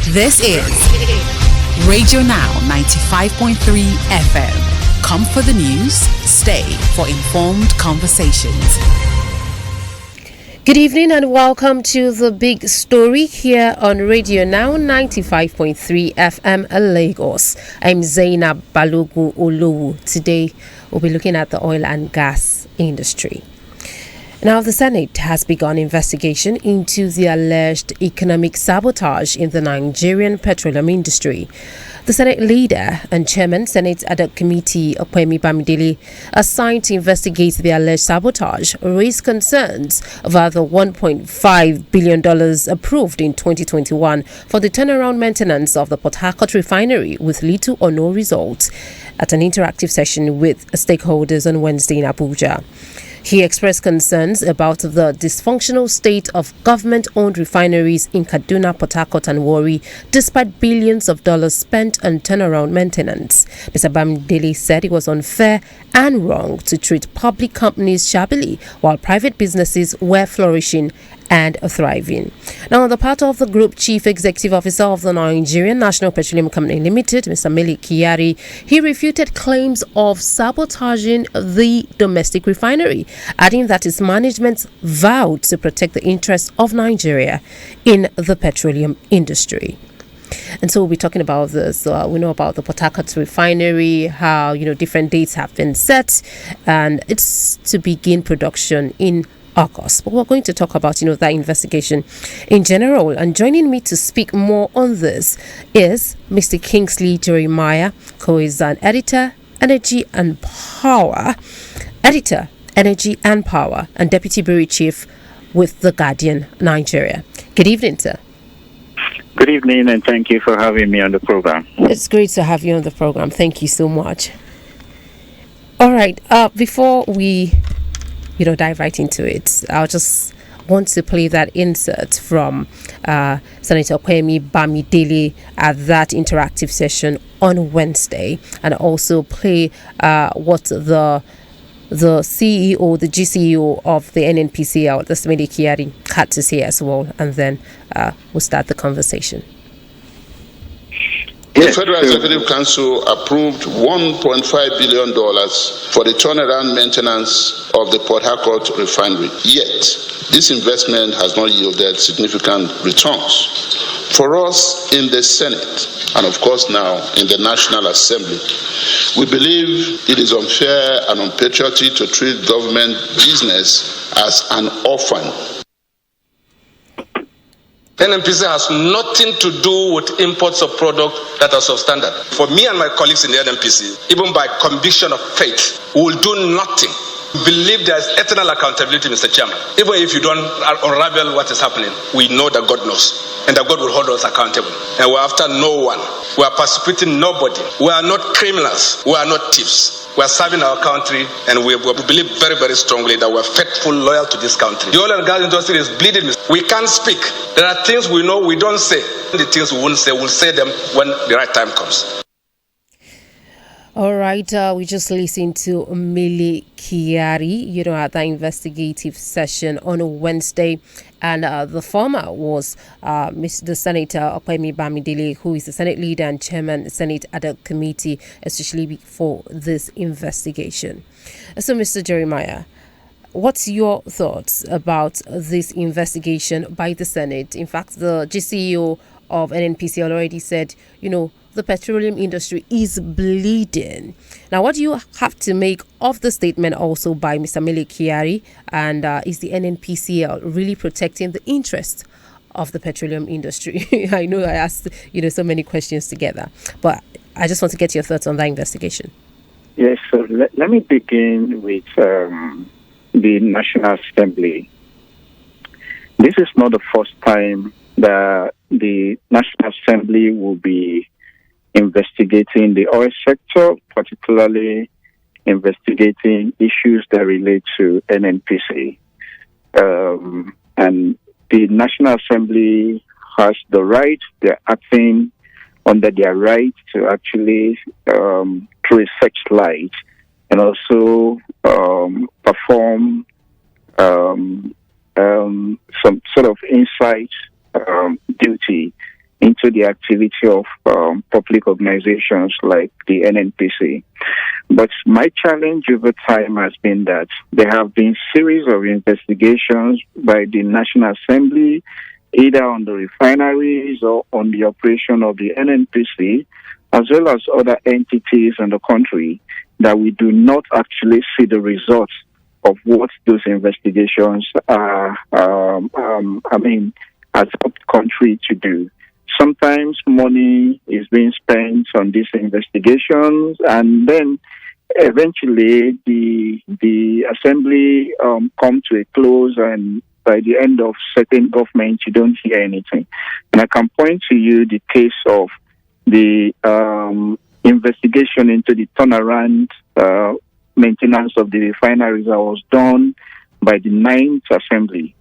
This is Radio Now 95.3 FM. Come for the news, stay for informed conversations. Good evening and welcome to the big story here on Radio Now 95.3 FM Lagos. I'm Zainab Balogun Olowu. Today we'll be looking at the oil and gas industry. Now, the Senate has begun investigation into the alleged economic sabotage in the Nigerian petroleum industry. The Senate leader and chairman, Senate Ad hoc Committee Opemi Bamidele, assigned to investigate the alleged sabotage, raised concerns about the $1.5 billion approved in 2021 for the turnaround maintenance of the Port Harcourt refinery with little or no result at an interactive session with stakeholders on Wednesday in Abuja. He expressed concerns about the dysfunctional state of government-owned refineries in Kaduna, Port Harcourt and Warri, despite billions of dollars spent on turnaround maintenance. Mr. Bamidele said it was unfair and wrong to treat public companies shabbily while private businesses were flourishing and thriving. Now, on the part of the Group Chief Executive Officer of the Nigerian National Petroleum Company Limited, Mr. Mele Kyari, he refuted claims of sabotaging the domestic refinery, adding that its management vowed to protect the interests of Nigeria in the petroleum industry. And so we'll be talking about this. We know about the Port Harcourt refinery, how different dates have been set, and it's to begin production in August. But we're going to talk about that investigation in general. And joining me to speak more on this is Mr. Kingsley Jeremiah, who is an editor, Energy and Power, and Deputy Bureau Chief with The Guardian, Nigeria. Good evening, sir. Good evening, and thank you for having me on the program. It's great to have you on the program. Thank you so much. All right. Before we dive right into it, I'll just want to play that insert from Senator Opemi Bamidele at that interactive session on Wednesday, and also play what the CEO, the GCEO of the NNPCL, the Mele Kyari, had to say as well, and then we'll start the conversation. The Federal Executive Council approved $1.5 billion for the turnaround maintenance of the Port Harcourt refinery. Yet, this investment has not yielded significant returns. For us in the Senate, and of course now in the National Assembly, we believe it is unfair and unpatriotic to treat government business as an orphan. NNPC has nothing to do with imports of products that are substandard. For me and my colleagues in the NNPC, even by conviction of faith, we will do nothing. We believe there is eternal accountability, Mr. Chairman. Even if you don't unravel what is happening, we know that God knows, and that God will hold us accountable. And we're after no one. We are persecuting nobody. We are not criminals. We are not thieves. We are serving our country, and we believe very, very strongly that we're faithful, loyal to this country. The oil and gas industry is bleeding. We can't speak. There are things we know we don't say. The things we won't say, we'll say them when the right time comes. All right, we just listened to Mele Kyari, at the investigative session on Wednesday. And the former was the Senator Opemi Bamidele, who is the Senate leader and chairman, Senate Ad hoc Committee, especially for this investigation. So, Mr. Jeremiah, what's your thoughts about this investigation by the Senate? In fact, the GCEO of NNPC already said, the petroleum industry is bleeding. Now, what do you have to make of the statement also by Mr. Mele Kyari? And is the NNPCL really protecting the interest of the petroleum industry? I know I asked, so many questions together, but I just want to get your thoughts on that investigation. Yes, so let me begin with the National Assembly. This is not the first time that the National Assembly will be investigating the oil sector, particularly investigating issues that relate to NNPC. And the National Assembly has the right, they're acting under their right to actually through a searchlight and also perform some sort of insight duty into the activity of public organizations like the NNPC. But my challenge over time has been that there have been series of investigations by the National Assembly, either on the refineries or on the operation of the NNPC, as well as other entities in the country, that we do not actually see the results of what those investigations are, as a country to do. Sometimes money is being spent on these investigations, and then eventually the assembly come to a close, and by the end of certain government, you don't hear anything. And I can point to you the case of the investigation into the turnaround maintenance of the refineries that was done by the Ninth Assembly.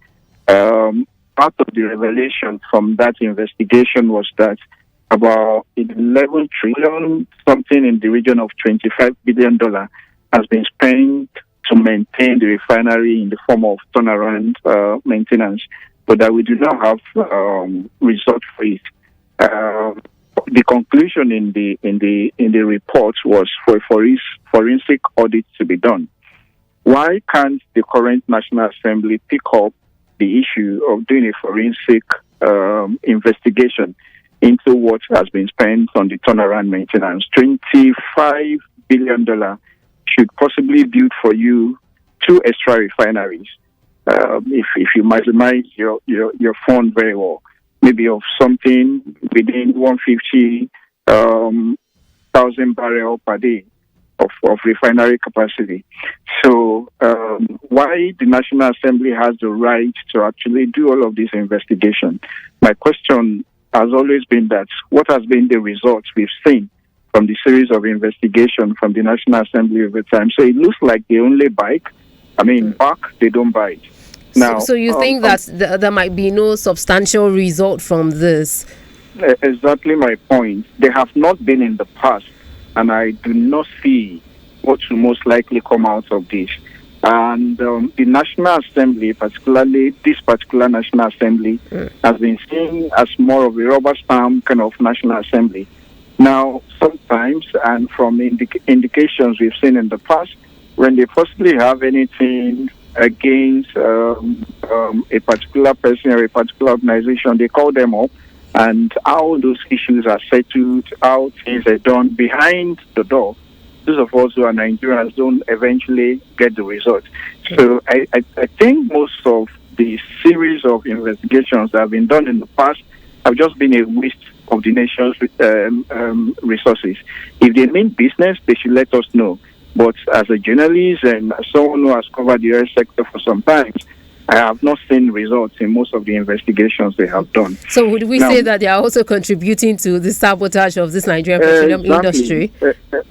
Part of the revelation from that investigation was that about 11 trillion, something in the region of $25 billion, has been spent to maintain the refinery in the form of turnaround maintenance, but that we do not have result for it. The conclusion in the report was for forensic audit to be done. Why can't the current National Assembly pick up the issue of doing a forensic investigation into what has been spent on the turnaround maintenance? $25 billion should possibly build for you 2 extra refineries. If you maximize your fund very well, maybe of something within 150,000 barrels per day of refinery capacity. So why the National Assembly has the right to actually do all of this investigation? My question has always been that what has been the results we've seen from the series of investigation from the National Assembly over time? So it looks like they only bite. Back, they don't bite. Now, so you think that there might be no substantial result from this? Exactly my point. They have not been in the past, and I do not see what will most likely come out of this. And the National Assembly, particularly this particular National Assembly, has been seen as more of a rubber stamp kind of National Assembly. Now, sometimes, and from indications we've seen in the past, when they possibly have anything against a particular person or a particular organization, they call them up, and how those issues are settled, how things are done behind the door. Those of us who are Nigerians don't eventually get the result. So I think most of the series of investigations that have been done in the past have just been a waste of the nation's resources. If they mean business, they should let us know. But as a journalist and as someone who has covered the oil sector for some time, I have not seen results in most of the investigations they have done. So would we say that they are also contributing to the sabotage of this Nigerian petroleum industry?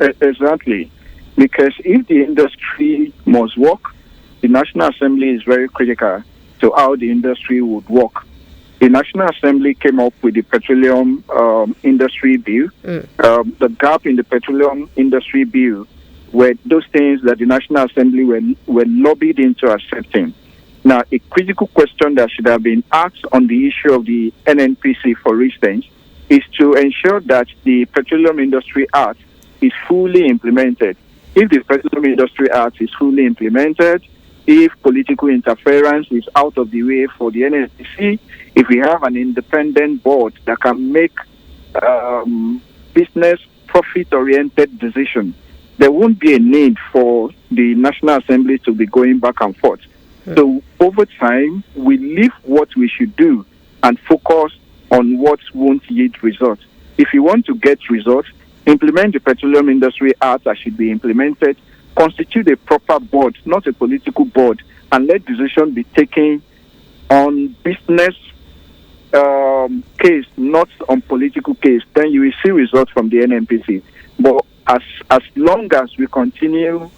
Exactly. Because if the industry must work, the National Assembly is very critical to how the industry would work. The National Assembly came up with the petroleum industry bill. The gap in the petroleum industry bill were those things that the National Assembly were lobbied into accepting. Now, a critical question that should have been asked on the issue of the NNPC, for instance, is to ensure that the Petroleum Industry Act is fully implemented. If the Petroleum Industry Act is fully implemented, if political interference is out of the way for the NNPC, if we have an independent board that can make business profit-oriented decisions, there won't be a need for the National Assembly to be going back and forth. So over time, we leave what we should do and focus on what won't yield results. If you want to get results, implement the Petroleum Industry Act that should be implemented, constitute a proper board, not a political board, and let decisions be taken on business case, not on political case. Then you will see results from the NNPC. But as long as we continue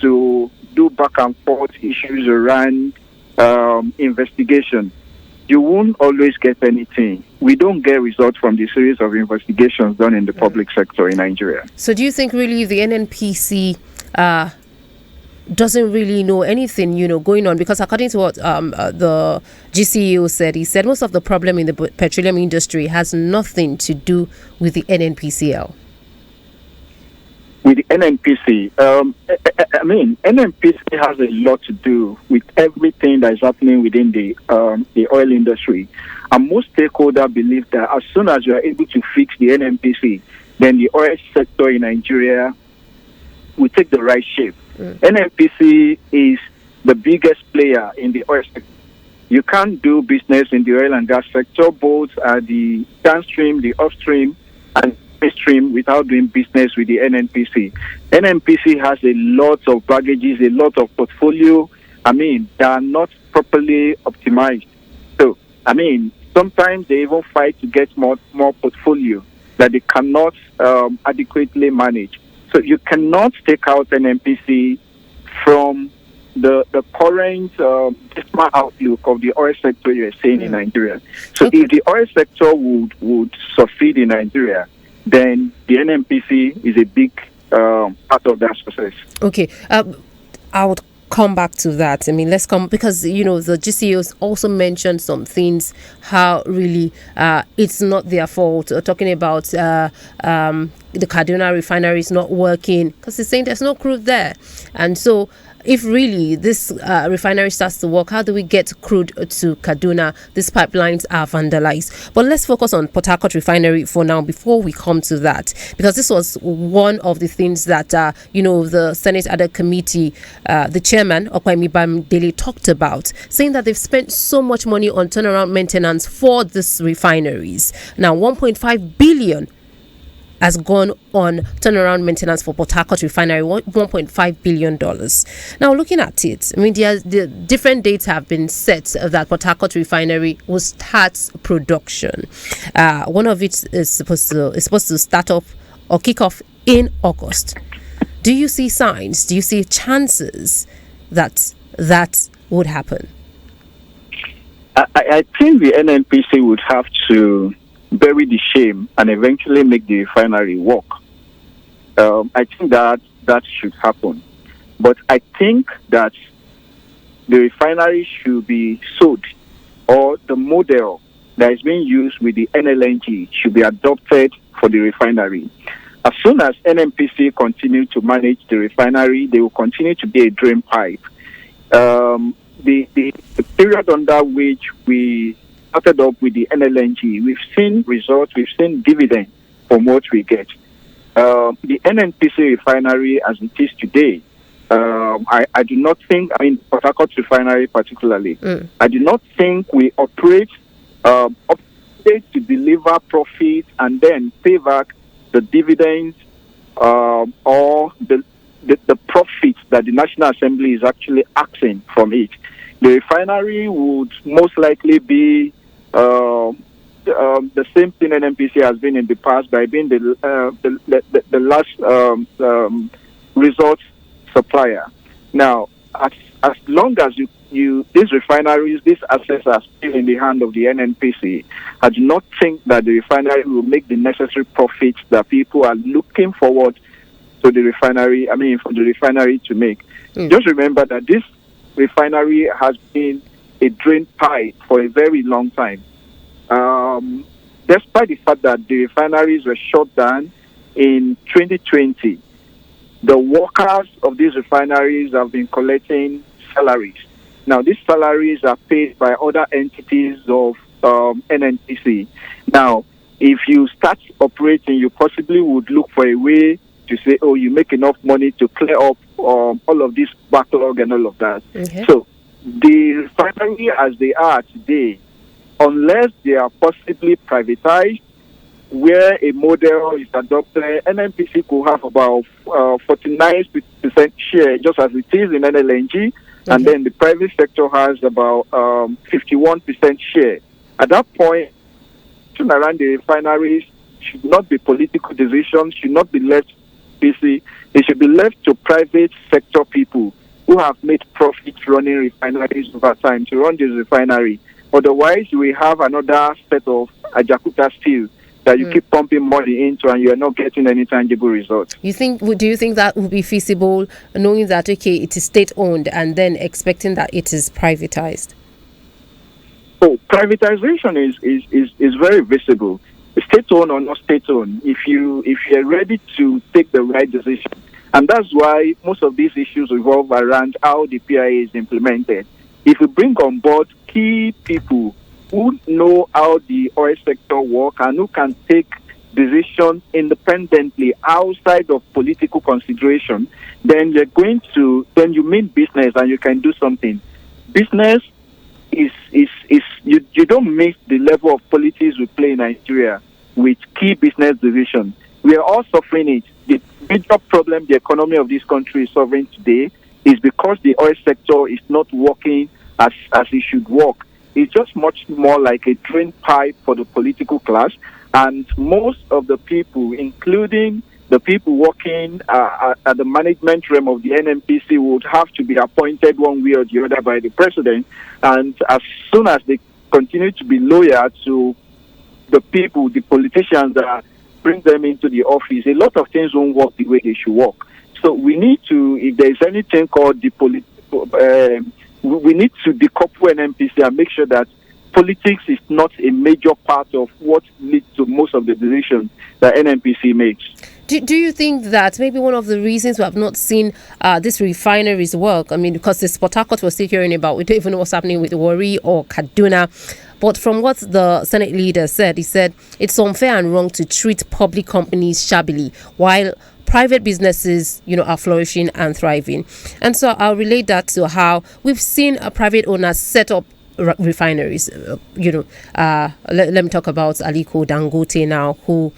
to do back and forth issues around investigation, you won't always get anything. We don't get results from the series of investigations done in the public sector in Nigeria. So do you think really the NNPC doesn't really know anything, going on, because according to what the GCEO said, he said most of the problem in the petroleum industry has nothing to do with the NNPCL. With the NNPC, NNPC has a lot to do with everything that is happening within the oil industry. And most stakeholders believe that as soon as you are able to fix the NNPC, then the oil sector in Nigeria will take the right shape. NNPC is the biggest player in the oil sector. You can't do business in the oil and gas sector, both at the downstream, the upstream, and stream without doing business with the NNPC. NNPC has a lot of baggages, a lot of portfolio. They are not properly optimized. So, sometimes they even fight to get more portfolio that they cannot adequately manage. So you cannot take out NNPC from the current dismal outlook of the oil sector you're seeing in Nigeria. So if the oil sector would succeed in Nigeria, then the NNPC is a big part of that success. Okay, I would come back to that. Let's come, because the GCEOs also mentioned some things, how really it's not their fault. Talking about the Kaduna refinery is not working because they're saying there's no crude there, and so if really this refinery starts to work, how do we get crude to Kaduna? These pipelines are vandalized. But let's focus on Port Harcourt refinery for now before we come to that, because this was one of the things that the Senate Ad Committee, the chairman Okwemi Bamidele, talked about, saying that they've spent so much money on turnaround maintenance for these refineries. Now 1.5 billion has gone on turnaround maintenance for Port Harcourt refinery, $1.5 billion. Now, looking at it, the different dates have been set that Port Harcourt refinery will start production. One of it is supposed to start off or kick off in August. Do you see signs? Do you see chances that would happen? I think the NNPC would have to bury the shame and eventually make the refinery work. I think that should happen. But I think that the refinery should be sold, or the model that is being used with the NLNG should be adopted for the refinery. As soon as NNPC continue to manage the refinery, they will continue to be a drain pipe. The period under which we started up with the NLNG, we've seen results, we've seen dividends from what we get. The NNPC refinery as it is today, I do not think, Port Harcourt refinery particularly, I do not think we operate to deliver profit and then pay back the dividends or the profits that the National Assembly is actually asking from it. The refinery would most likely be the same thing NNPC has been in the past, by being the last resort supplier. Now, as long as these refineries, these assets are still in the hand of the NNPC, I do not think that the refinery will make the necessary profits that people are looking forward to the refinery. For the refinery to make. Just remember that this refinery has been a drain pipe for a very long time. Despite the fact that the refineries were shut down in 2020, the workers of these refineries have been collecting salaries. Now, these salaries are paid by other entities of NNPC. Now, if you start operating, you possibly would look for a way to say, oh, you make enough money to clear up all of this backlog and all of that. Okay. So, the refinery as they are today, unless they are possibly privatized, where a model is adopted, NNPC could have about 49% share, just as it is in NLNG, and then the private sector has about 51% share. At that point, around the refineries should not be political decisions, should not be left PC. It should be left to private sector people who have made profits running refineries over time to run this refinery. Otherwise, we have another set of Ajakuta Steel that you keep pumping money into and you're not getting any tangible results. Do you think that would be feasible, knowing that, okay, it is state-owned and then expecting that it is privatized? Oh, privatization is very visible. State-owned or not state-owned, if you're ready to take the right decision. And that's why most of these issues revolve around how the PIA is implemented. If we bring on board key people who know how the oil sector works and who can take decisions independently outside of political consideration, then you mean business and you can do something. Business is you don't mix the level of politics we play in Nigeria with key business decisions. We are all suffering it. The major problem the economy of this country is suffering today is because the oil sector is not working as it should work. It's just much more like a drain pipe for the political class, and most of the people, including the people working at the management realm of the NNPC, would have to be appointed one way or the other by the president. And as soon as they continue to be loyal to the people, the politicians that bring them into the office, a lot of things won't work the way they should work. So we need to, if there is anything called we need to decouple NNPC and make sure that politics is not a major part of what leads to most of the decisions that NNPC makes. Do you think that maybe one of the reasons we have not seen this refineries work, I mean, because this Port Harcourt we're still hearing about, we don't even know what's happening with Warri or Kaduna, but from what the Senate leader said, he said it's unfair and wrong to treat public companies shabbily while private businesses, are flourishing and thriving. And so I'll relate that to how we've seen private owners set up refineries. Let me talk about Aliko Dangote now, who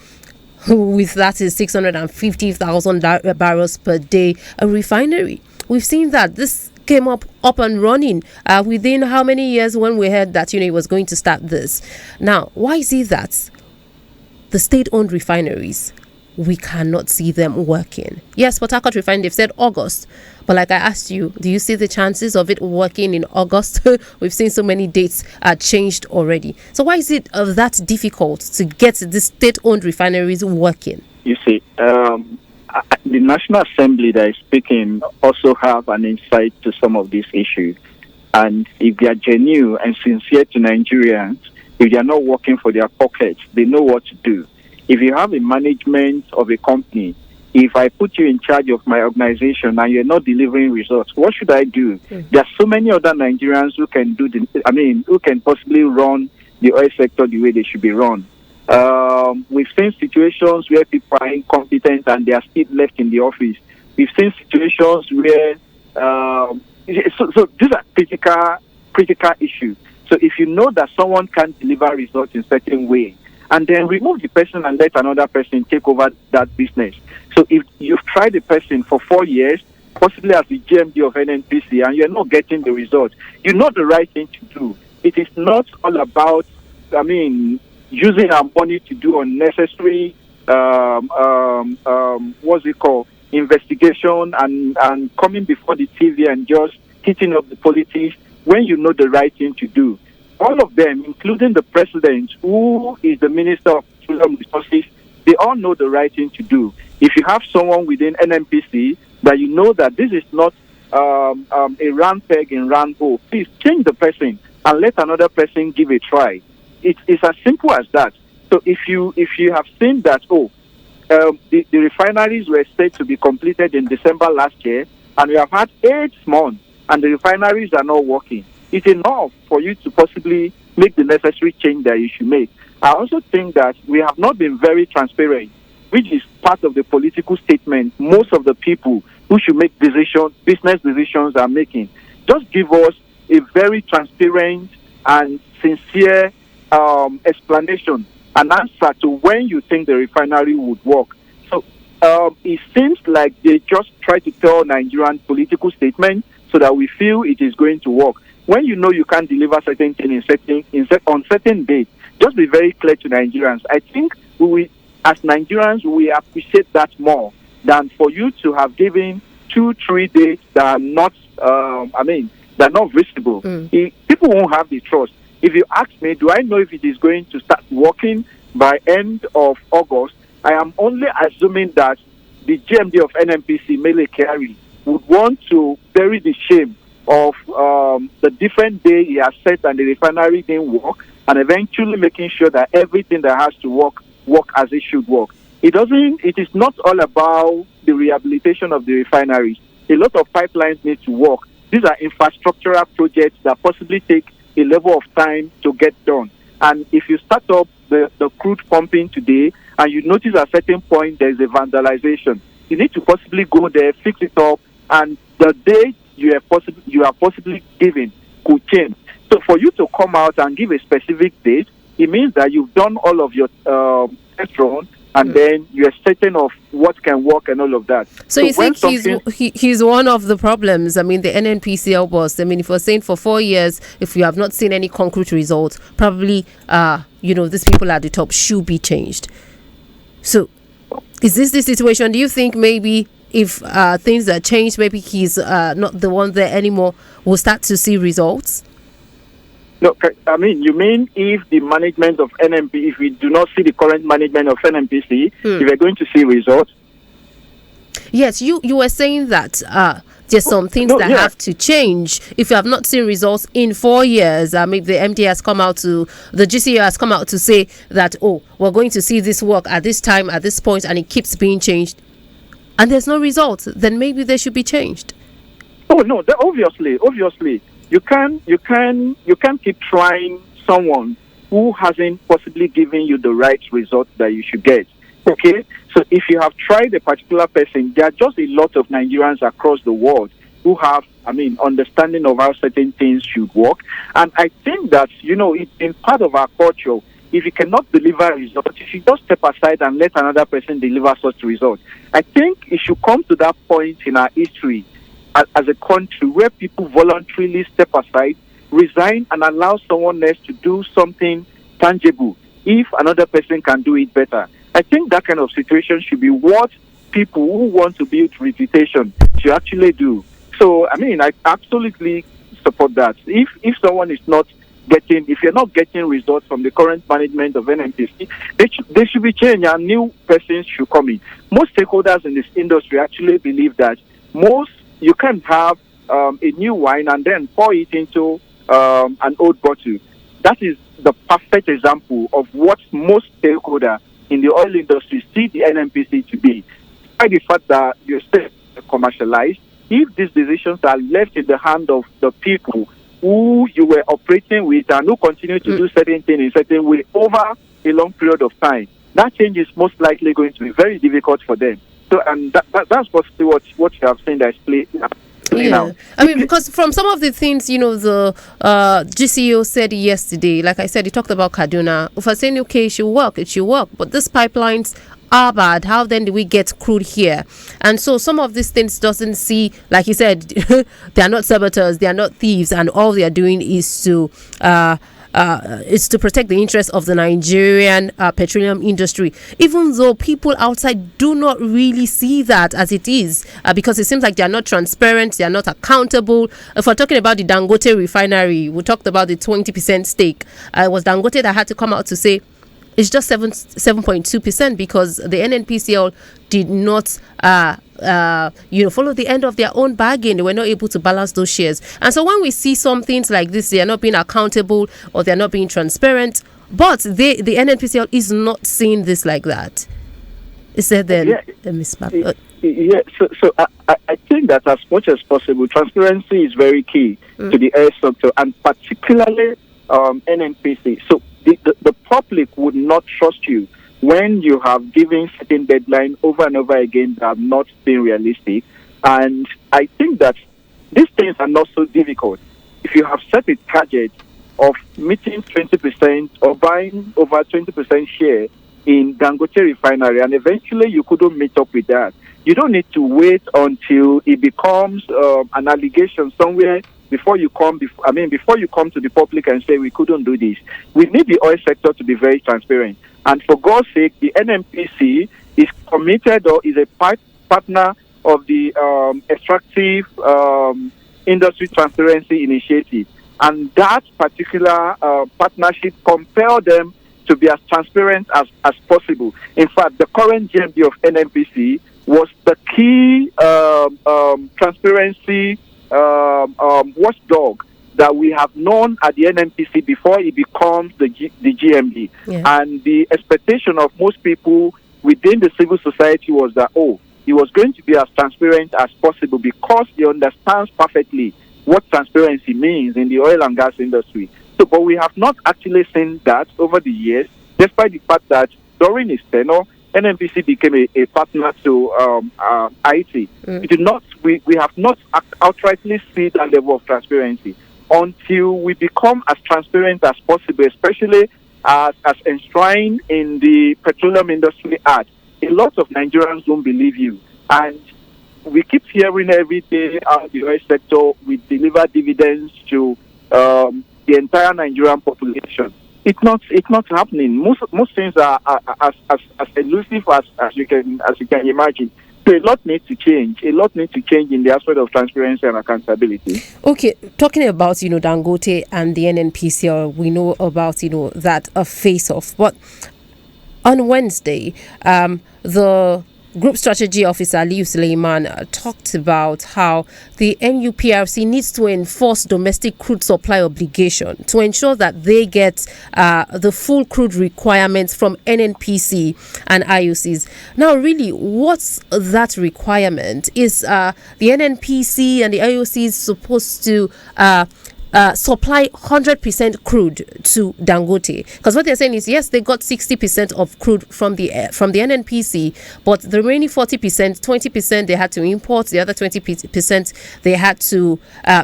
with that is 650,000 barrels per day, a refinery. We've seen that this came up and running within how many years when we heard that it was going to start this. Now, why is it that the state-owned refineries, we cannot see them working? Yes, Port Harcourt Refinery, they've said August. But like I asked you, do you see the chances of it working in August? We've seen so many dates changed already. So why is it that difficult to get the state-owned refineries working? You see, the National Assembly that is speaking also have an insight to some of these issues. And if they are genuine and sincere to Nigerians, if they are not working for their pockets, they know what to do. If you have a management of a company, if I put you in charge of my organization and you're not delivering results, what should I do? There are so many other Nigerians who can who can possibly run the oil sector the way they should be run. We've seen situations where people are incompetent and they are still left in the office. We've seen situations where so these are critical issues. So if you know that someone can't deliver results in a certain way, and then remove the person and let another person take over that business. So if you've tried the person for 4 years, possibly as the GMD of NNPC, and you're not getting the results, you know the right thing to do. It is not all about, using our money to do unnecessary, investigation and coming before the TV and just hitting up the politics when you know the right thing to do. All of them, including the president, who is the Minister of Petroleum Resources, they all know the right thing to do. If you have someone within NNPC that you know that this is not a round peg in round hole, please change the person and let another person give a try. It's as simple as that. So if you have seen that, the refineries were said to be completed in December last year, and we have had 8 months, and the refineries are not working, it's enough for you to possibly make the necessary change that you should make. I also think that we have not been very transparent, which is part of the political statement most of the people who should make business decisions are making. Just give us a very transparent and sincere explanation, an answer to when you think the refinery would work. So it seems like they just try to tell Nigerian political statement so that we feel it is going to work. When you know you can't deliver certain things on certain dates, just be very clear to Nigerians. I think as Nigerians, we appreciate that more than for you to have given 2-3 dates that are not, they're not visible. People won't have the trust. If you ask me, do I know if it is going to start working by end of August, I am only assuming that the GMD of NNPC, Mele Kyari, would want to bury the shame of the different day he has set and the refinery didn't work, and eventually making sure that everything that has to work as it should work. It is not all about the rehabilitation of the refineries. A lot of pipelines need to work. These are infrastructural projects that possibly take a level of time to get done. And if you start up the crude pumping today and you notice at a certain point there's a vandalization, you need to possibly go there, fix it up, and the date you are possibly given could change. So for you to come out and give a specific date, it means that you've done all of your test run, and then you're certain of what can work and all of that. So you think he's one of the problems? I mean, the NNPCL boss. I mean, if we're saying for 4 years, if you have not seen any concrete results, probably, these people at the top should be changed. So is this the situation? Do you think maybe if things are changed, maybe he's not the one there anymore, we'll start to see results? No, I mean, you mean if the management of NNP, if we do not see the current management of NNPC, if we're going to see results? Yes, you were saying that there's some things have to change. If you have not seen results in 4 years, maybe the MD has come out the GCO has come out to say that, we're going to see this work at this time, at this point, and it keeps being changed, and there's no results, then maybe they should be changed. Oh, no, obviously. You can't keep trying someone who hasn't possibly given you the right result that you should get. Okay? So if you have tried a particular person, there are just a lot of Nigerians across the world who have, understanding of how certain things should work. And I think that, it's in part of our culture. If you cannot deliver results, you should just step aside and let another person deliver such results. I think it should come to that point in our history as a country where people voluntarily step aside, resign, and allow someone else to do something tangible if another person can do it better. I think that kind of situation should be what people who want to build reputation should actually do. So, I absolutely support that. If someone is not if you're not getting results from the current management of NNPC, they should be changed and new persons should come in. Most stakeholders in this industry actually believe that you can have a new wine and then pour it into an old bottle. That is the perfect example of what most stakeholders in the oil industry see the NNPC to be. By the fact that you're still commercialized, if these decisions are left in the hand of the people who you were operating with and who continue to do certain things in certain way over a long period of time, that change is most likely going to be very difficult for them. So, and that's possibly what you have seen that's playing now. Because from some of the things, the GCO said yesterday, like I said, he talked about Kaduna. If I say, okay, it should work. But these pipelines are bad. How then do we get crude here? And so some of these things doesn't see, like he said, they are not saboteurs, they are not thieves, and all they are doing is to protect the interests of the Nigerian petroleum industry, even though people outside do not really see that as it is, because it seems like they are not transparent, they are not accountable. If we're talking about the Dangote refinery, we talked about the 20% stake. It was Dangote that had to come out to say it's just 7.2% because the NNPCL did not follow the end of their own bargain. They were not able to balance those shares. And so when we see some things like this, they are not being accountable or they're not being transparent, but the NNPCL is not seeing this like that. Is there then a mismatch? So I think that as much as possible, transparency is very key to the air sector, and particularly NNPC. So the public would not trust you when you have given certain deadline over and over again that have not been realistic. And I think that these things are not so difficult. If you have set a target of meeting 20% or buying over 20% share in Dangote refinery, and eventually you couldn't meet up with that, you don't need to wait until it becomes an allegation somewhere before you come to the public and say we couldn't do this. We need the oil sector to be very transparent. And for God's sake, the NNPC is committed or is a partner of the Extractive Industry Transparency Initiative. And that particular partnership compelled them to be as transparent as possible. In fact, the current GMD of NNPC was the key transparency watchdog that we have known at the NNPC before it becomes the GMD. Yeah. And the expectation of most people within the civil society was that, he was going to be as transparent as possible because he understands perfectly what transparency means in the oil and gas industry. So, but we have not actually seen that over the years, despite the fact that during his tenure, NNPC became a partner to IT. We have not outrightly seen that level of transparency until we become as transparent as possible, especially as enshrined in the Petroleum Industry Act. A lot of Nigerians don't believe you. And we keep hearing every day the oil sector will deliver dividends to the entire Nigerian population. It's not happening. Most things are as elusive as you can imagine. So a lot needs to change. A lot needs to change in the aspect of transparency and accountability. Okay, talking about Dangote and the NNPC, we know about that face-off. But on Wednesday, the Group Strategy Officer Aliyu Suleiman talked about how the NUPRC needs to enforce domestic crude supply obligation to ensure that they get the full crude requirements from NNPC and IOCs. Now, really, what's that requirement? Is the NNPC and the IOCs supposed to supply 100% crude to Dangote? Because what they're saying is, yes, they got 60% of crude from the NNPC, but the remaining 40%, 20% they had to import, the other 20% they had to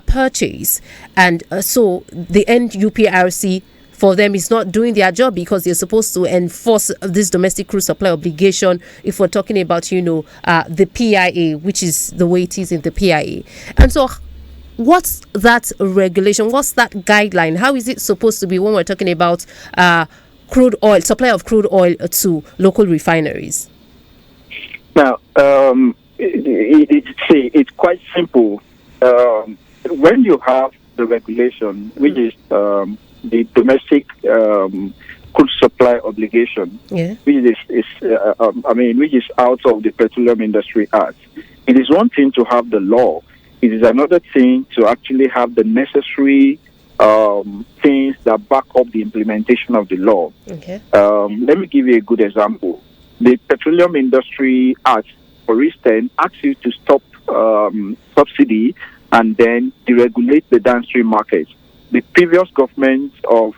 purchase. And so the NUPRC, for them, is not doing their job because they're supposed to enforce this domestic crude supply obligation if we're talking about, the PIA, which is the way it is in the PIA. And so what's that regulation? What's that guideline? How is it supposed to be when we're talking about crude oil, supply of crude oil to local refineries? Now, it's quite simple. When you have the regulation, which is the domestic crude supply obligation, which is out of the Petroleum Industry Act, it is one thing to have the law. It is another thing to actually have the necessary things that back up the implementation of the law. Okay. Let me give you a good example. The Petroleum Industry Act, for instance, asks you to stop subsidy and then deregulate the downstream market. The previous government of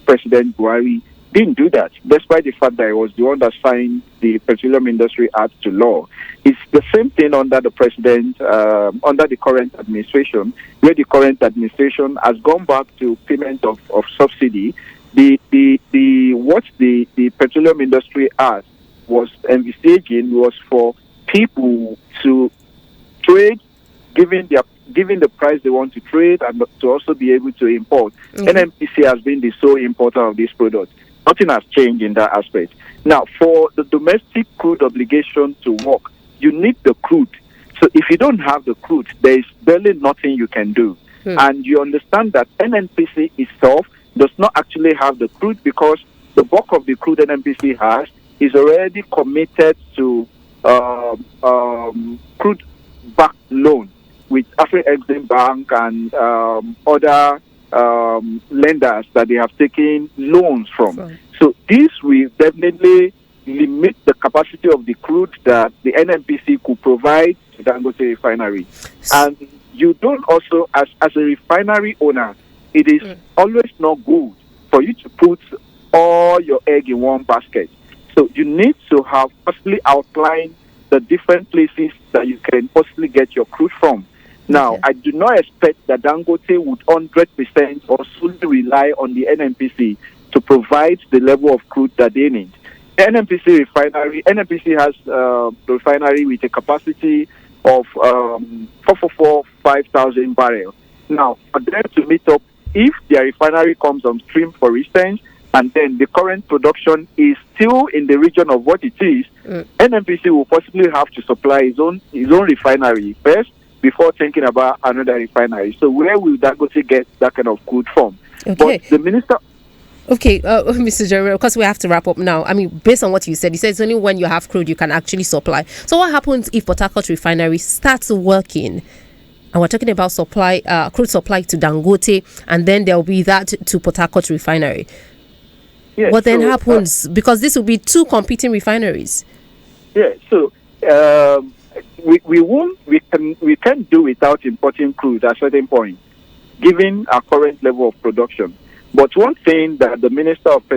President Buhari didn't do that, despite the fact that it was the one that signed the Petroleum Industry Act to law. It's the same thing under the president, under the current administration, where the current administration has gone back to payment of subsidy. The Petroleum Industry Act was envisaging was for people to trade, given the price they want to trade, and to also be able to import. NNPC has been the sole importer of this product. Nothing has changed in that aspect. Now, for the domestic crude obligation to work, you need the crude. So if you don't have the crude, there is barely nothing you can do. And you understand that NNPC itself does not actually have the crude because the bulk of the crude NNPC has is already committed to crude-backed loan with Afri-Exim Bank and other lenders that they have taken loans from. Right. So this will definitely limit the capacity of the crude that the NNPC could provide to Dangote refinery. And you don't also, as a refinery owner, it is always not good for you to put all your egg in one basket. So you need to have possibly outlined the different places that you can possibly get your crude from. Now, I do not expect that Dangote would 100% or solely rely on the NNPC to provide the level of crude that they need. NNPC has a refinery with a capacity of 5,000 barrels. Now, for them to meet up, if their refinery comes on stream, for instance, and then the current production is still in the region of what it is, NNPC will possibly have to supply his own refinery first before thinking about another refinery. So where will Dangote get that kind of crude from? Okay. But the minister... Okay, Mr. Jeremy, because we have to wrap up now. I mean, based on what you said it's only when you have crude you can actually supply. So what happens if Port Harcourt refinery starts working? And we're talking about supply, crude supply to Dangote, and then there will be that to Port Harcourt refinery. Yeah, what then happens? Because this will be two competing refineries. Yeah, so we can do without importing crude at a certain point, given our current level of production. But one thing that the Minister of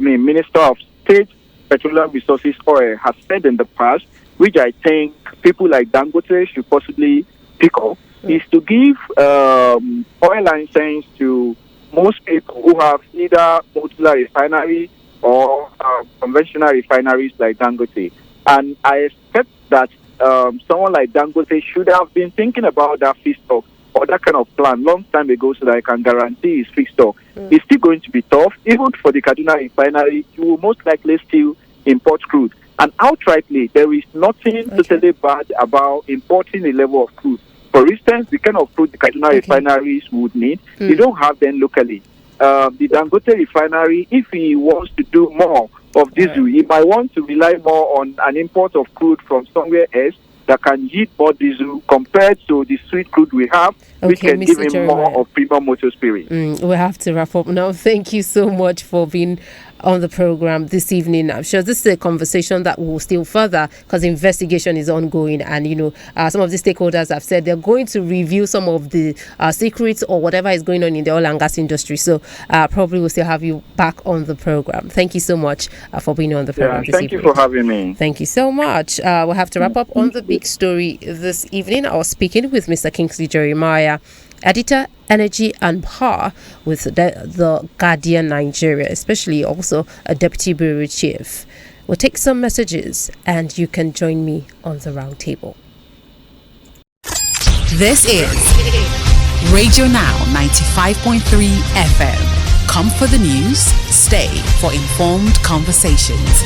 Minister of State Petroleum Resources Oil has said in the past, which I think people like Dangote should possibly pick up, is to give oil license to most people who have either modular refinery or conventional refineries like Dangote. And I expect that someone like Dangote should have been thinking about that feedstock or that kind of plan long time ago, so that I can guarantee his feedstock. It's still going to be tough. Even for the Kaduna refinery, you will most likely still import crude. And outrightly, there is nothing totally bad about importing a level of crude. For instance, the kind of crude the Kaduna refineries would need, you don't have them locally. The Dangote refinery, if he wants to do more of diesel, he might want to rely more on an import of crude from somewhere else that can yield more diesel compared to the sweet crude we have, which can give him more of premium motor spirit. We have to wrap up now. Thank you so much for being on the program this evening. I'm sure this is a conversation that will still further, because the investigation is ongoing, and some of the stakeholders have said they're going to review some of the secrets or whatever is going on in the oil and gas industry. So probably we'll still have you back on the program. Thank you so much for being on the program this evening. Thank you for having me. Thank you so much. We'll have to wrap up on the big story this evening. I was speaking with Mr. Kingsley Jeremiah, editor, energy and power with the Guardian Nigeria, especially also a deputy bureau chief. We'll take some messages and you can join me on the round table. This is Radio Now 95.3 FM. Come for the news, stay for informed conversations.